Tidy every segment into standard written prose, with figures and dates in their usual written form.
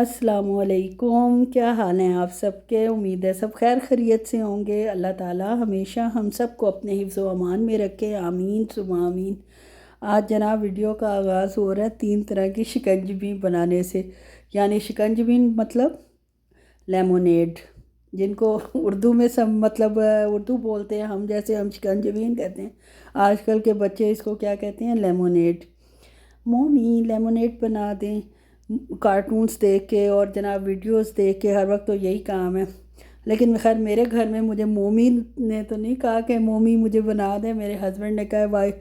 अस्सलामुअलैकुम, क्या हाल हैं आप सबके। उम्मीद है सब खैर खैरियत से होंगे। अल्लाह ताला हमेशा हम सबको अपने हिफ्ज़ व अमान में रखे, आमीन सुम्मा आमीन। आज जनाब वीडियो का आगाज़ हो रहा है 3 तरह की शिकंजवी बनाने से। यानी शिकंजवी मतलब लेमोनेड, जिनको उर्दू में सब मतलब उर्दू बोलते हैं, हम शिकंजवीन कहते हैं। आजकल के बच्चे इसको क्या कहते हैं, लेमोनेड। मोमी लेमोनेड बना दें कार्टून्स देख के और जनाब वीडियोस देख के, हर वक्त तो यही काम है। लेकिन खैर मेरे घर में मुझे मोमी ने तो नहीं कहा कि मोमी मुझे बना दे, मेरे हस्बैंड ने कहा भाई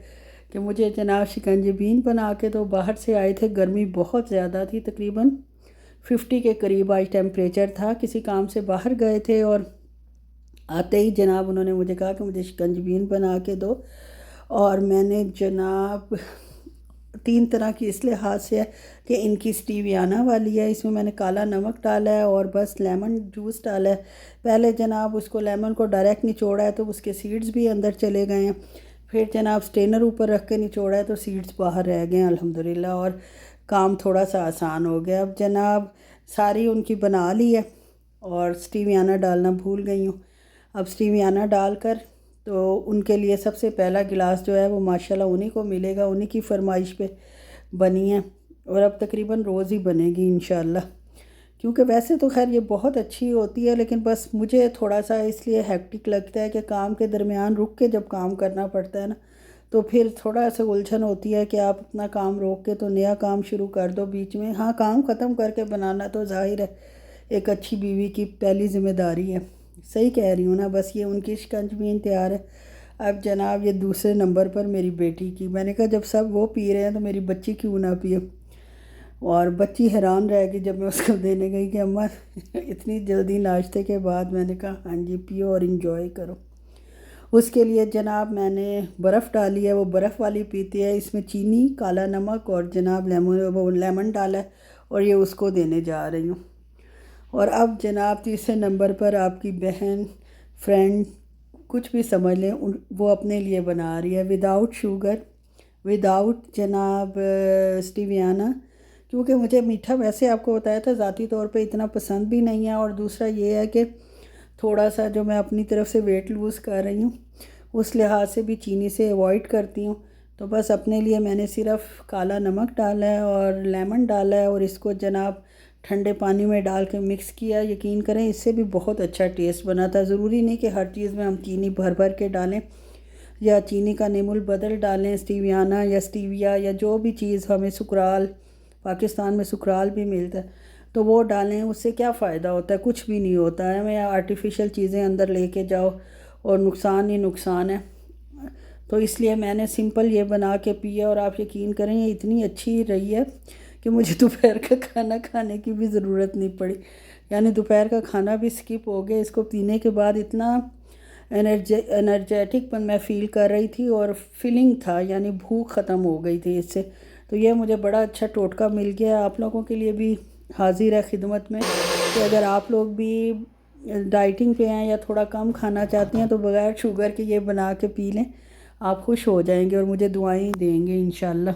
कि मुझे जनाब शिकंजबीन बना के। तो बाहर से आए थे, गर्मी बहुत ज़्यादा थी, तकरीबन 50 के करीब आज टेम्परेचर था। किसी काम से बाहर गए थे और आते ही जनाब उन्होंने मुझे कहा कि मुझे शिकंजबीन बना के दो। और मैंने जनाब 3 तरह की इस लिहाज से है कि इनकी स्टीवियाना वाली है, इसमें मैंने काला नमक डाला है और बस लेमन जूस डाला है। पहले जनाब उसको लेमन को डायरेक्ट निचोड़ा है तो उसके सीड्स भी अंदर चले गए हैं। फिर जनाब स्ट्रेनर ऊपर रख के निचोड़ा है तो सीड्स बाहर रह गए हैं अल्हम्दुलिल्लाह, और काम थोड़ा सा आसान हो गया। अब जनाब सारी उनकी बना ली है और स्टीवियाना डालना भूल गई हूँ। अब स्टीवियाना डालकर तो उनके लिए सबसे पहला गिलास जो है वो माशाल्लाह उन्हीं को मिलेगा, उन्हीं की फरमाइश पे बनी है और अब तकरीबन रोज़ ही बनेगी इंशाल्लाह। क्योंकि वैसे तो खैर ये बहुत अच्छी होती है, लेकिन बस मुझे थोड़ा सा इसलिए हेक्टिक लगता है कि काम के दरमियान रुक के जब काम करना पड़ता है ना, तो फिर थोड़ा सा उलझन होती है कि आप अपना काम रोक के तो नया काम शुरू कर दो बीच में। हाँ, काम ख़त्म करके बनाना तो जाहिर है एक अच्छी बीवी की पहली ज़िम्मेदारी है। सही कह रही हूँ ना। बस ये उनकी शिकंजवी तैयार है। अब जनाब ये दूसरे नंबर पर मेरी बेटी की, मैंने कहा जब सब वो पी रहे हैं तो मेरी बच्ची क्यों ना पिए। और बच्ची हैरान रह गई जब मैं उसको देने गई कि अम्मा इतनी जल्दी नाश्ते के बाद। मैंने कहा हाँ जी, पियो और इन्जॉय करो। उसके लिए जनाब मैंने बर्फ़ डाली है, वो बर्फ़ वाली पीती है। इसमें चीनी, काला नमक और जनाब लेमन डाला है और ये उसको देने जा रही हूँ। और अब जनाब तीसरे नंबर पर आपकी बहन, फ्रेंड, कुछ भी समझ लें, वो अपने लिए बना रही है विदाउट शुगर, विदाउट जनाब स्टीवियाना। क्योंकि मुझे मीठा वैसे आपको बताया था ज़ाती तौर पे इतना पसंद भी नहीं है, और दूसरा ये है कि थोड़ा सा जो मैं अपनी तरफ से वेट लूज़ कर रही हूँ उस लिहाज से भी चीनी से अवॉइड करती हूँ। तो बस अपने लिए मैंने सिर्फ काला नमक डाला है और लेमन डाला है और इसको जनाब ठंडे पानी में डाल के मिक्स किया। यकीन करें इससे भी बहुत अच्छा टेस्ट बना था। ज़रूरी नहीं कि हर चीज़ में हम चीनी भर भर के डालें या चीनी का निमुल बदल डालें, स्टीवियाना या स्टीविया या जो भी चीज़ हमें सुकराल, पाकिस्तान में सुकराल भी मिलता है तो वो डालें। उससे क्या फ़ायदा होता है, कुछ भी नहीं होता है। हमें आर्टिफिशियल चीज़ें अंदर लेके जाओ और नुकसान ही नुकसान है। तो इसलिए मैंने सिंपल ये बना के पिया और आप यकीन करें ये इतनी अच्छी रही है कि मुझे दोपहर का खाना खाने की भी ज़रूरत नहीं पड़ी। यानी दोपहर का खाना भी स्किप हो गया। इसको पीने के बाद इतना एनर्जेटिक पर मैं फ़ील कर रही थी और फीलिंग था, यानी भूख ख़त्म हो गई थी इससे। तो ये मुझे बड़ा अच्छा टोटका मिल गया। आप लोगों के लिए भी हाजिर है खिदमत में कि अगर आप लोग भी डाइटिंग पे हैं या थोड़ा कम खाना चाहते हैं तो बग़ैर शुगर के ये बना के पी लें, आप खुश हो जाएंगे और मुझे दुआएं देंगे इंशाल्लाह।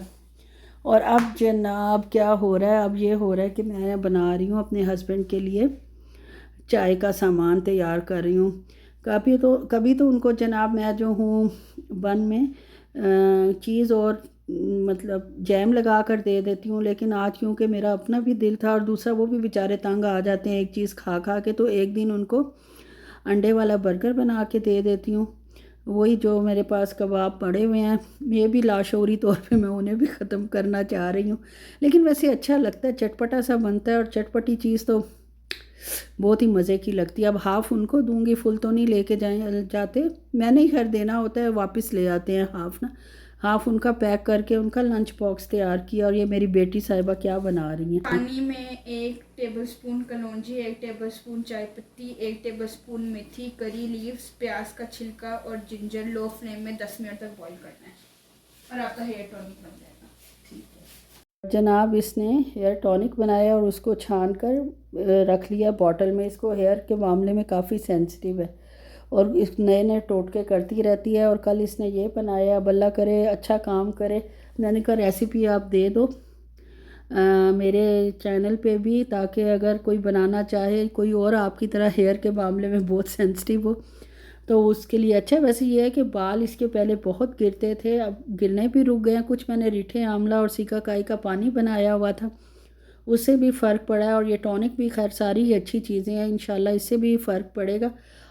और अब जनाब क्या हो रहा है, अब ये हो रहा है कि मैं बना रही हूँ अपने हस्बैंड के लिए चाय का सामान तैयार कर रही हूँ। कभी तो उनको जनाब मैं जो हूँ बन में चीज़ और मतलब जैम लगा कर दे देती हूँ, लेकिन आज क्योंकि मेरा अपना भी दिल था और दूसरा वो भी बेचारे तंग आ जाते हैं एक चीज़ खा खा के, तो एक दिन उनको अंडे वाला बर्गर बना के दे देती हूँ। वही जो मेरे पास कबाब पड़े हुए हैं, ये भी लाशौरी तौर पे मैं उन्हें भी ख़त्म करना चाह रही हूँ। लेकिन वैसे अच्छा लगता है, चटपटा सा बनता है और चटपटी चीज़ तो बहुत ही मज़े की लगती है। अब हाफ़ उनको दूंगी, फुल तो नहीं लेके जाते, मैंने ही खैर देना होता है, वापस ले आते हैं हाफ़ ना। हाफ़ उनका पैक करके उनका लंच बॉक्स तैयार किया। और ये मेरी बेटी साहिबा क्या बना रही हैं। पानी में 1 टेबलस्पून कलौंजी, 1 टेबलस्पून चाय पत्ती, 1 टेबलस्पून मेथी, करी लीव्स, प्याज का छिलका और जिंजर लो फ्लेम में 10 मिनट तक बॉईल करना है और आपका हेयर टॉनिक बन जाएगा। ठीक है जनाब, इसने हेयर टॉनिक बनाया और उसको छान कर रख लिया बॉटल में। इसको हेयर के मामले में काफ़ी सेंसिटिव है और इस नए नए टोटके करती रहती है। और कल इसने ये बनाया, अब अल्लाह करे अच्छा काम करे। मैंने कहा रेसिपी आप दे दो, मेरे चैनल पे भी, ताकि अगर कोई बनाना चाहे, कोई और आपकी तरह हेयर के मामले में बहुत सेंसिटिव हो तो उसके लिए अच्छा है। वैसे ये है कि बाल इसके पहले बहुत गिरते थे, अब गिरने भी रुक गए हैं कुछ। मैंने रीठे आंवला और सिकाकाई का पानी बनाया हुआ था, उससे भी फ़र्क पड़ा है। और ये टॉनिक भी, खैर सारी ही अच्छी चीज़ें हैं, इंशाल्लाह इससे भी फ़र्क पड़ेगा।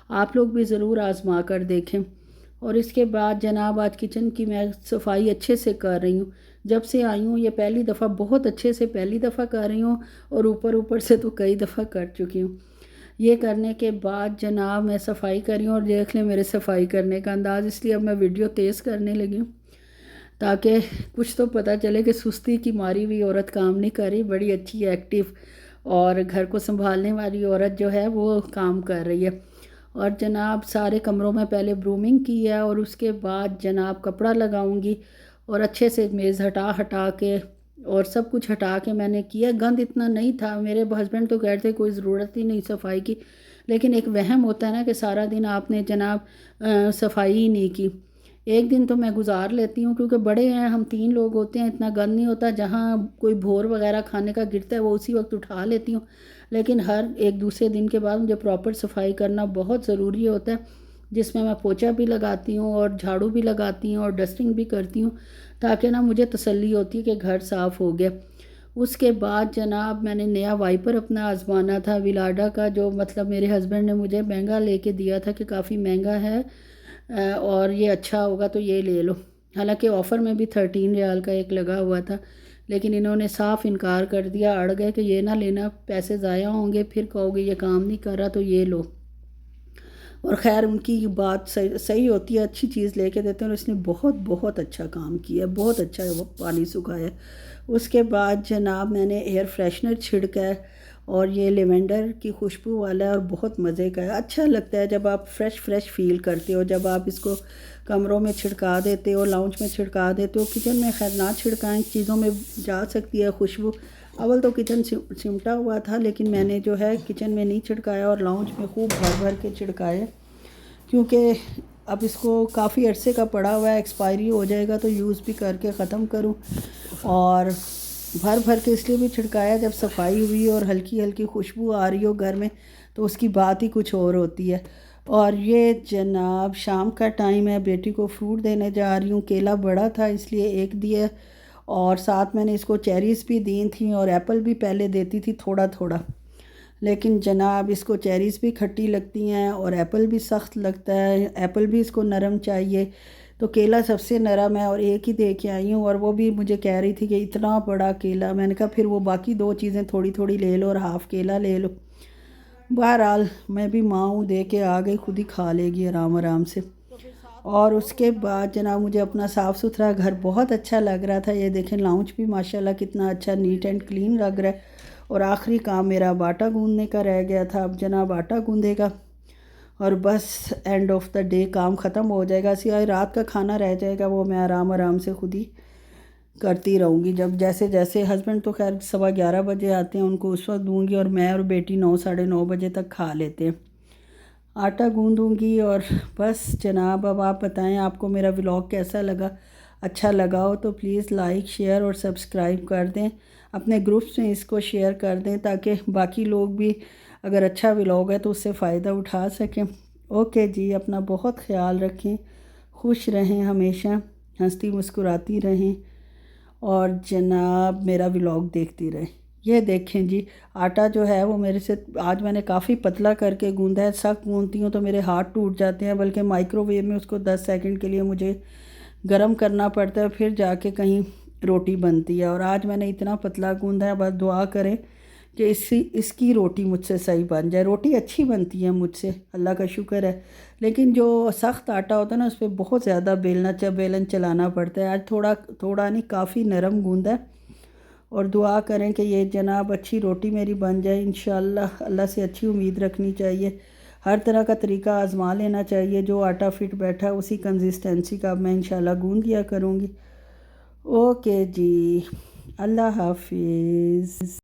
आप लोग भी ज़रूर आज़मा कर देखें। और इसके बाद जनाब आज किचन की मैं सफाई अच्छे से कर रही हूँ। जब से आई हूँ ये पहली दफ़ा, बहुत अच्छे से पहली दफ़ा कर रही हूँ, और ऊपर ऊपर से तो कई दफ़ा कर चुकी हूँ। ये करने के बाद जनाब मैं सफाई कर रही हूँ, और देख लें मेरे सफाई करने का अंदाज़, इसलिए अब मैं वीडियो तेज़ करने लगी हूँ ताकि कुछ तो पता चले कि सुस्ती की मारी हुई औरत काम नहीं कर रही, बड़ी अच्छी एक्टिव और घर को संभालने वाली औरत जो है वो काम कर रही है। और जनाब सारे कमरों में पहले ब्रूमिंग की है, और उसके बाद जनाब कपड़ा लगाऊंगी, और अच्छे से मेज़ हटा हटा के और सब कुछ हटा के मैंने किया। गंद इतना नहीं था, मेरे हस्बैंड तो कहते कोई ज़रूरत ही नहीं सफाई की, लेकिन एक वहम होता है ना कि सारा दिन आपने जनाब सफाई ही नहीं की। एक दिन तो मैं गुजार लेती हूँ, क्योंकि बड़े हैं हम, 3 लोग होते हैं, इतना गंद नहीं होता। जहाँ कोई भोर वगैरह खाने का गिरता है वो उसी वक्त उठा लेती हूँ, लेकिन हर एक दूसरे दिन के बाद मुझे प्रॉपर सफाई करना बहुत ज़रूरी होता है, जिसमें मैं पोछा भी लगाती हूँ और झाड़ू भी लगाती हूँ और डस्टिंग भी करती हूँ, ताकि ना मुझे तसल्ली होती है कि घर साफ़ हो गया। उसके बाद जनाब मैंने नया वाइपर अपना आजमाना था विलाडा का, जो मतलब मेरे हस्बैंड ने मुझे महंगा लेके दिया था कि काफ़ी महंगा है और ये अच्छा होगा तो ये ले लो। हालांकि ऑफ़र में भी 13 रियाल का एक लगा हुआ था, लेकिन इन्होंने साफ़ इनकार कर दिया, अड़ गए कि ये ना लेना, पैसे ज़ाया होंगे, फिर कहोगे ये काम नहीं कर रहा तो ये लो। और ख़ैर उनकी बात सही होती है, अच्छी चीज़ लेके देते हैं, और इसने बहुत बहुत अच्छा काम किया, बहुत अच्छा वो पानी सुखाया। उसके बाद जनाब मैंने एयर फ्रेशनर छिड़का है, और ये लेवेंडर की खुशबू वाला है और बहुत मज़े का है। अच्छा लगता है जब आप फ्रेश फील करते हो, जब आप इसको कमरों में छिड़का देते हो, लाउंज में छिड़का देते हो। किचन में खैर ना छिड़काएं, चीज़ों में जा सकती है खुशबू। अव्वल तो किचन सिमटा हुआ था, लेकिन मैंने जो है किचन में नहीं छिड़काया और लाउंज में खूब भर भर के छिड़काए, क्योंकि अब इसको काफ़ी अरसे का पड़ा हुआ है, एक्सपायरी हो जाएगा तो यूज़ भी करके ख़त्म करूं। और भर भर के इसलिए भी छिड़काया, जब सफाई हुई और हल्की हल्की खुशबू आ रही हो घर में तो उसकी बात ही कुछ और होती है। और ये जनाब शाम का टाइम है, बेटी को फ्रूट देने जा रही हूँ। केला बड़ा था इसलिए एक दिया, और साथ मैंने इसको चेरीज़ भी दी थी, और एप्पल भी पहले देती थी थोड़ा थोड़ा, लेकिन जनाब इसको चेरीज़ भी खट्टी लगती हैं और एप्पल भी सख्त लगता है, एप्पल भी इसको नरम चाहिए, तो केला सबसे नरम है और एक ही दे के आई हूँ। और वो भी मुझे कह रही थी कि इतना बड़ा केला, मैंने कहा फिर वो बाकी 2 चीज़ें थोड़ी थोड़ी ले लो और हाफ़ केला ले लो। बहरहाल मैं भी माँ हूँ, दे के आ गई, खुद ही खा लेगी आराम आराम से। और उसके बाद जनाब मुझे अपना साफ़ सुथरा घर बहुत अच्छा लग रहा था। ये देखें लाउंज भी माशाल्लाह कितना अच्छा नीट एंड क्लीन लग रहा है। और आखिरी काम मेरा अब आटा गूँधने का रह गया था, अब जनाब आटा गूँधेगा और बस एंड ऑफ द डे काम ख़त्म हो जाएगा। सिवाय रात का खाना रह जाएगा, वो मैं आराम आराम से खुद ही करती रहूँगी। जब जैसे जैसे हस्बैंड तो खैर 11:15 बजे आते हैं, उनको उस वक्त दूँगी, और मैं और बेटी 9 साढ़े 9 बजे तक खा लेते हैं। आटा गूँधूँगी और बस जनाब अब आप बताएं आपको मेरा व्लॉग कैसा लगा। अच्छा लगा हो तो प्लीज़ लाइक शेयर और सब्सक्राइब कर दें, अपने ग्रुप्स में इसको शेयर कर दें, ताकि बाकी लोग भी अगर अच्छा व्लॉग है तो उससे फ़ायदा उठा सकें। ओके जी, अपना बहुत ख्याल रखें, खुश रहें, हमेशा हंसती मुस्कुराती रहें, और जनाब मेरा व्लॉग देखती रहें। ये देखें जी, आटा जो है वो मेरे से आज मैंने काफ़ी पतला करके गूँधा है। सख्त गूँधती हूँ तो मेरे हाथ टूट जाते हैं, बल्कि माइक्रोवेव में उसको 10 सेकंड के लिए मुझे गरम करना पड़ता है, फिर जाके कहीं रोटी बनती है। और आज मैंने इतना पतला गूँधा है, बस दुआ करें कि इसकी रोटी मुझसे सही बन जाए। रोटी अच्छी बनती है मुझसे, अल्लाह का शुक्र है, लेकिन जो सख्त आटा होता है ना उस पर बहुत ज़्यादा बेलन चलाना पड़ता है। आज थोड़ा थोड़ा नहीं, काफ़ी नरम गूँधा है, और दुआ करें कि ये जनाब अच्छी रोटी मेरी बन जाए इंशाअल्लाह। अल्लाह से अच्छी उम्मीद रखनी चाहिए, हर तरह का तरीका आज़मा लेना चाहिए। जो आटा फिट बैठा है उसी कंसिस्टेंसी का मैं इंशाअल्लाह गूँध दिया करूँगी। ओके जी, अल्लाह हाफिज़।